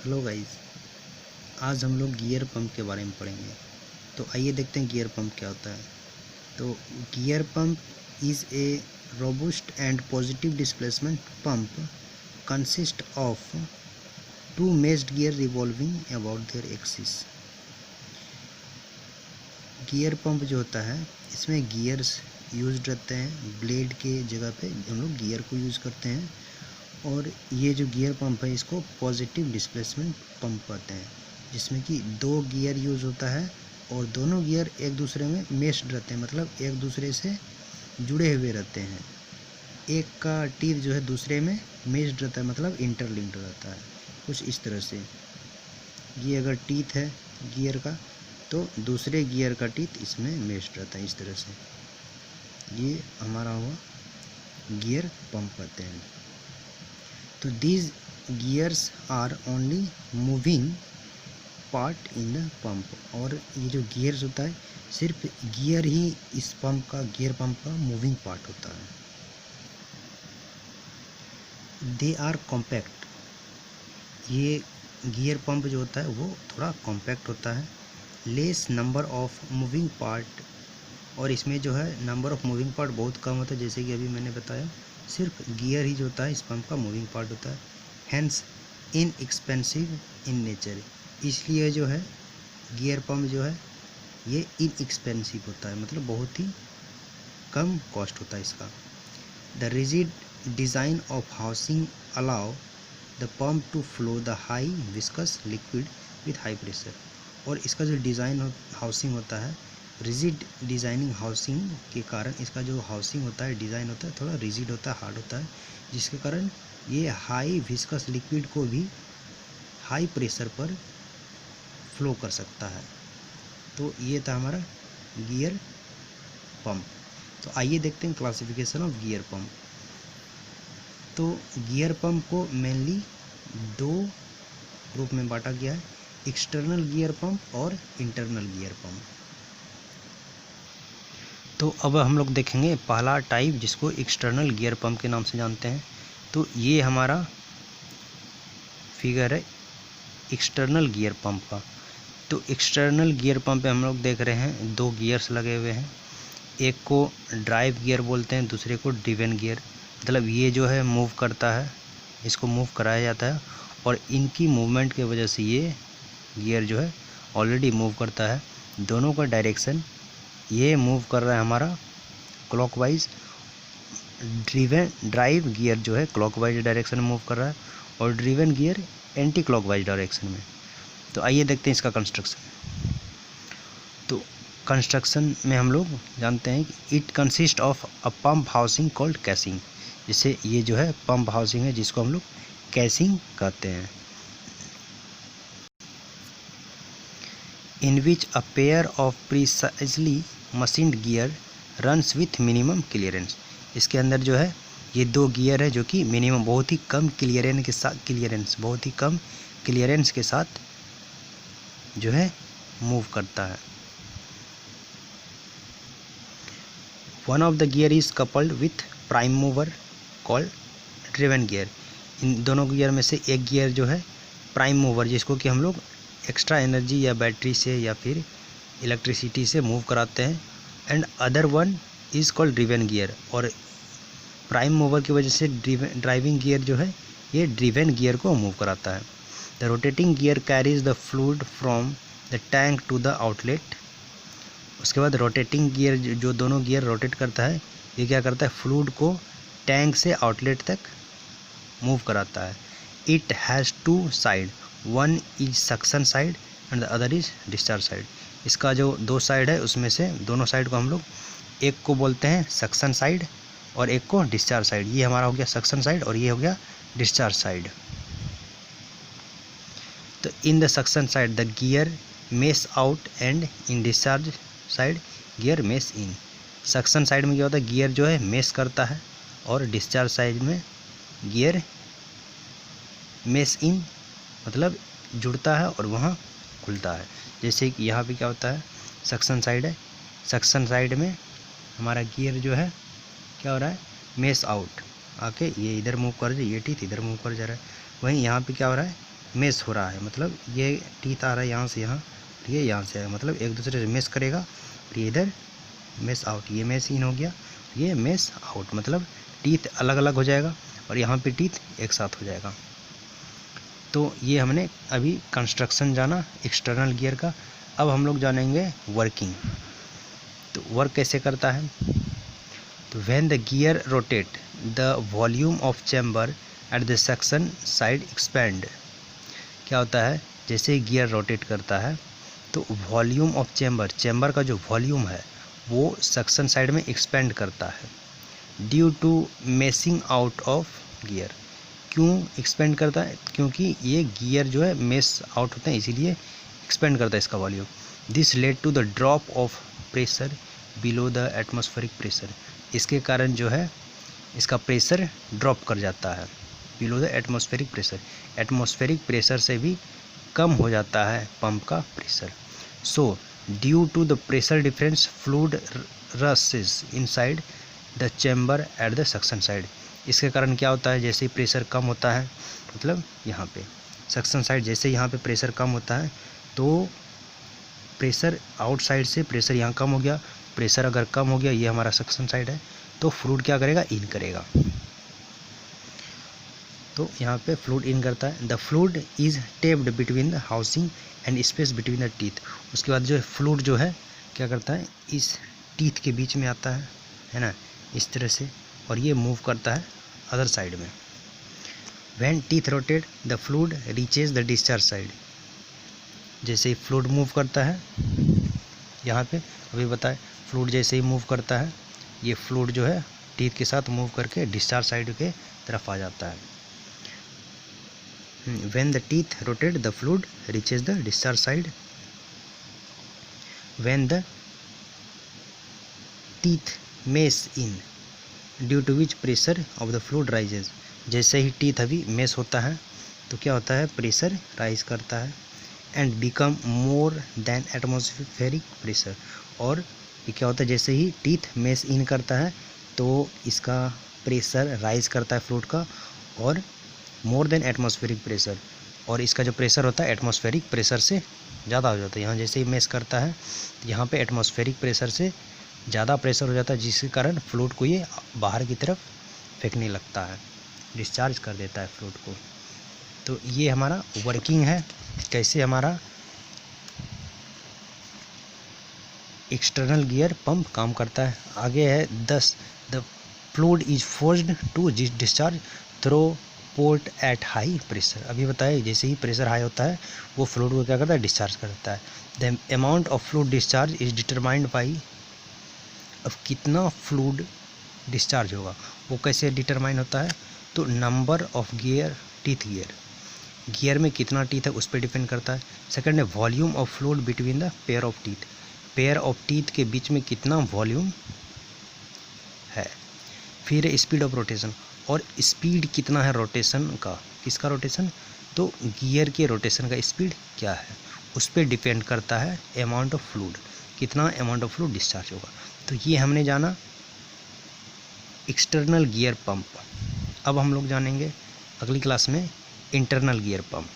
Hello guys, आज हम लोग गियर पंप के बारे में पढ़ेंगे। तो आइए देखते हैं गियर पंप क्या होता है। तो gear pump is a robust and positive displacement pump consist of two meshed gear revolving about their axis. Gear pump जो होता है इसमें गियर्स यूज रहते हैं, ब्लेड के जगह पे हम लोग गियर को यूज़ करते हैं। और ये जो गियर पंप है इसको पॉजिटिव डिस्प्लेसमेंट पंप कहते हैं, जिसमें कि दो गियर यूज़ होता है और दोनों गियर एक दूसरे में मेश्ड रहते हैं, मतलब एक दूसरे से जुड़े हुए रहते हैं। एक का टीथ जो है दूसरे में मेश्ड रहता है, मतलब इंटरलिंक्ड रहता है कुछ इस तरह से। ये अगर टीथ है गियर का तो दूसरे गियर का टीथ इसमें मेश्ड रहता है इस तरह से। ये हमारा हुआ गियर पंप कहते हैं। तो these gears are only moving part in the pump. और ये जो गियर्स होता है सिर्फ गियर ही इस पंप का, गियर पंप का मूविंग पार्ट होता है। They are compact. ये गियर पंप जो होता है वो थोड़ा कॉम्पैक्ट होता है। Less number of moving part, और इसमें जो है नंबर ऑफ मूविंग पार्ट बहुत कम होता है, जैसे कि अभी मैंने बताया सिर्फ गियर ही जो होता है इस पंप का मूविंग पार्ट होता है। हैंस इनएक्सपेंसिव इन नेचर, इसलिए जो है गियर पंप जो है ये इनएक्सपेंसिव होता है, मतलब बहुत ही कम कॉस्ट होता है इसका। The rigid design of housing allow the pump to flow the high viscous liquid with high pressure. और इसका जो डिज़ाइन हाउसिंग होता है, रिजिड डिज़ाइनिंग हाउसिंग के कारण इसका जो हाउसिंग होता है, डिज़ाइन होता है, थोड़ा रिजिड होता है, हार्ड होता है, जिसके कारण ये हाई विस्कस लिक्विड को भी हाई प्रेशर पर फ्लो कर सकता है। तो ये था हमारा गियर पंप। तो आइए देखते हैं क्लासिफिकेशन ऑफ गियर पंप। तो गियर पंप को मेनली दो ग्रुप में बांटा गया है, एक्सटर्नल गियर पंप और इंटरनल गियर पंप। तो अब हम लोग देखेंगे पहला टाइप जिसको एक्सटर्नल गियर पंप के नाम से जानते हैं। तो ये हमारा फिगर है एक्सटर्नल गियर पंप का। तो एक्सटर्नल गियर पंप पे हम लोग देख रहे हैं दो गियर्स लगे हुए हैं, एक को ड्राइव गियर बोलते हैं, दूसरे को ड्रिवन गियर। मतलब ये जो है मूव करता है, इसको मूव कराया जाता है और इनकी मूवमेंट की वजह से ये गियर जो है ऑलरेडी मूव करता है। दोनों का डायरेक्शन, ये मूव कर रहा है हमारा क्लॉकवाइज, ड्राइव गियर जो है क्लॉकवाइज डायरेक्शन में मूव कर रहा है और driven gear anti clockwise direction में। तो आइए देखते हैं इसका कंस्ट्रक्शन। तो कंस्ट्रक्शन में हम लोग जानते हैं कि it consist of a pump housing called casing. जैसे ये जो है पंप हाउसिंग है जिसको हम लोग कैसिंग कहते हैं। In which a pair of precisely machined gear runs with minimum clearance. इसके अंदर जो है ये दो गियर है जो कि मिनिमम बहुत ही कम बहुत ही कम क्लियरेंस के साथ जो है मूव करता है। One of the gear is coupled with prime mover called driven gear. इन दोनों गियर में से एक गियर जो है प्राइम मूवर, जिसको कि हम लोग एक्स्ट्रा एनर्जी या बैटरी से या फिर इलेक्ट्रिसिटी से मूव कराते हैं, and other one is called driven gear. और प्राइम मूवर की वजह से ड्राइविंग गियर जो है ये ड्रिवन गियर को मूव कराता है। The rotating gear carries the fluid from the tank to the outlet. उसके बाद रोटेटिंग गियर जो दोनों गियर रोटेट करता है, ये क्या करता है, फ्लूइड को टैंक से आउटलेट तक मूव कराता है। It has two side, one is suction side and the other is discharge side. इसका जो दो साइड है उसमें से दोनों साइड को हम लोग एक को बोलते हैं सक्शन साइड और एक को डिस्चार्ज साइड। ये हमारा हो गया सक्शन साइड और ये हो गया डिस्चार्ज साइड। तो in the suction side the gear mess out and in discharge side gear mess in. Suction side में क्या होता है, गियर जो है मेस करता है और डिस्चार्ज साइड में गियर मेस इन मतलब जुड़ता है और वहाँ खुलता है। जैसे कि यहाँ पे क्या होता है, सक्शन साइड है, सक्शन साइड में हमारा गियर जो है क्या हो रहा है, मेस आउट आके ये इधर मूव कर रहा है, ये टीथ इधर मूव कर जा रहा है। वहीं यहाँ पे क्या हो रहा है, मेस हो रहा है, मतलब ये टीथ आ रहा है यहाँ से यहाँ, ये यहाँ से आएगा, मतलब एक दूसरे से मेस करेगा। ये इधर मेस आउट, ये मेस इन हो गया, ये मेस आउट, मतलब टीथ अलग अलग हो जाएगा और यहाँ पे टीथ एक साथ हो जाएगा। तो ये हमने अभी कंस्ट्रक्शन जाना एक्सटर्नल गियर का। अब हम लोग जानेंगे वर्किंग। तो वर्क कैसे करता है। तो when the gear rotate the volume of chamber at the suction side expand. क्या होता है, जैसे गियर रोटेट करता है तो वॉल्यूम ऑफ चैम्बर का जो वॉल्यूम है वो सक्शन साइड में एक्सपेंड करता है due to meshing out of gear. क्यों एक्सपेंड करता है, क्योंकि ये गियर जो है मेस आउट होते हैं, इसीलिए एक्सपेंड करता है इसका volume. This led to the drop of pressure below the atmospheric pressure. इसके कारण जो है इसका प्रेशर ड्रॉप कर जाता है below the atmospheric pressure. Atmospheric pressure से भी कम हो जाता है पंप का pressure. So due to the pressure difference fluid rushes inside the chamber at the suction side. इसके कारण क्या होता है, जैसे ही प्रेशर कम होता है, मतलब यहाँ पे सक्शन साइड जैसे यहाँ पे प्रेशर कम होता है तो प्रेशर आउटसाइड से प्रेशर यहाँ कम हो गया। प्रेशर अगर कम हो गया, ये हमारा सक्शन साइड है, तो फ्लूइड क्या करेगा, इन करेगा। तो यहाँ पे फ्लूइड इन करता है। The fluid is taped between the housing and space between the teeth. उसके बाद जो फ्लूइड जो है क्या करता है, इस टीथ के बीच में आता है ना, इस तरह से, और ये मूव करता है अदर साइड में। When teeth rotate the fluid reaches the discharge side. जैसे ही फ्लूइड मूव करता है, यहाँ पे अभी बताए फ्लूइड जैसे ही मूव करता है, ये फ्लूइड जो है टीथ के साथ मूव करके डिस्चार्ज साइड के तरफ आ जाता है। When the teeth rotate, the fluid reaches the discharge side. When the teeth mesh in, due to which pressure of the fluid rises. जैसे ही टीथ अभी मेस होता है तो क्या होता है, प्रेशर राइज करता है and become more than atmospheric pressure. और ये क्या होता है, जैसे ही टीथ मेस इन करता है तो इसका प्रेशर राइज करता है फ्लूइड का, और मोर देन एटमॉस्फेरिक प्रेशर, और इसका जो प्रेशर होता है एटमॉस्फेरिक प्रेशर से ज़्यादा हो जाता है। यहाँ जैसे ही मेस करता है यहाँ पे एटमॉस्फेरिक प्रेशर से ज़्यादा प्रेशर हो जाता है, जिसके कारण फ्लूइड को ये बाहर की तरफ फेंकने लगता है, डिस्चार्ज कर देता है फ्लूइड को। तो ये हमारा वर्किंग है, कैसे हमारा एक्सटर्नल गियर पंप काम करता है। आगे है 10, the fluid is forced to discharge through port at high pressure. अभी बताए जैसे ही प्रेशर हाई होता है वो फ्लूइड को क्या करता है, डिस्चार्ज करता है। The amount of fluid discharge is determined by. अब कितना फ्लूइड डिस्चार्ज होगा वो कैसे डिटरमाइन होता है, तो number of gear, teeth gear में कितना टीथ है उस पर डिपेंड करता है। सेकंड है volume of fluid between the pair of teeth. Pair of teeth के बीच में कितना वॉल्यूम है। फिर स्पीड ऑफ रोटेशन, और स्पीड कितना है रोटेशन का, किसका रोटेशन, तो गियर के रोटेशन का स्पीड क्या है उस पर डिपेंड करता है अमाउंट ऑफ फ्लूइड, कितना अमाउंट ऑफ फ्लूइड डिस्चार्ज होगा। तो ये हमने जाना एक्सटर्नल गियर पंप। अब हम लोग जानेंगे अगली क्लास में इंटरनल गियर पंप।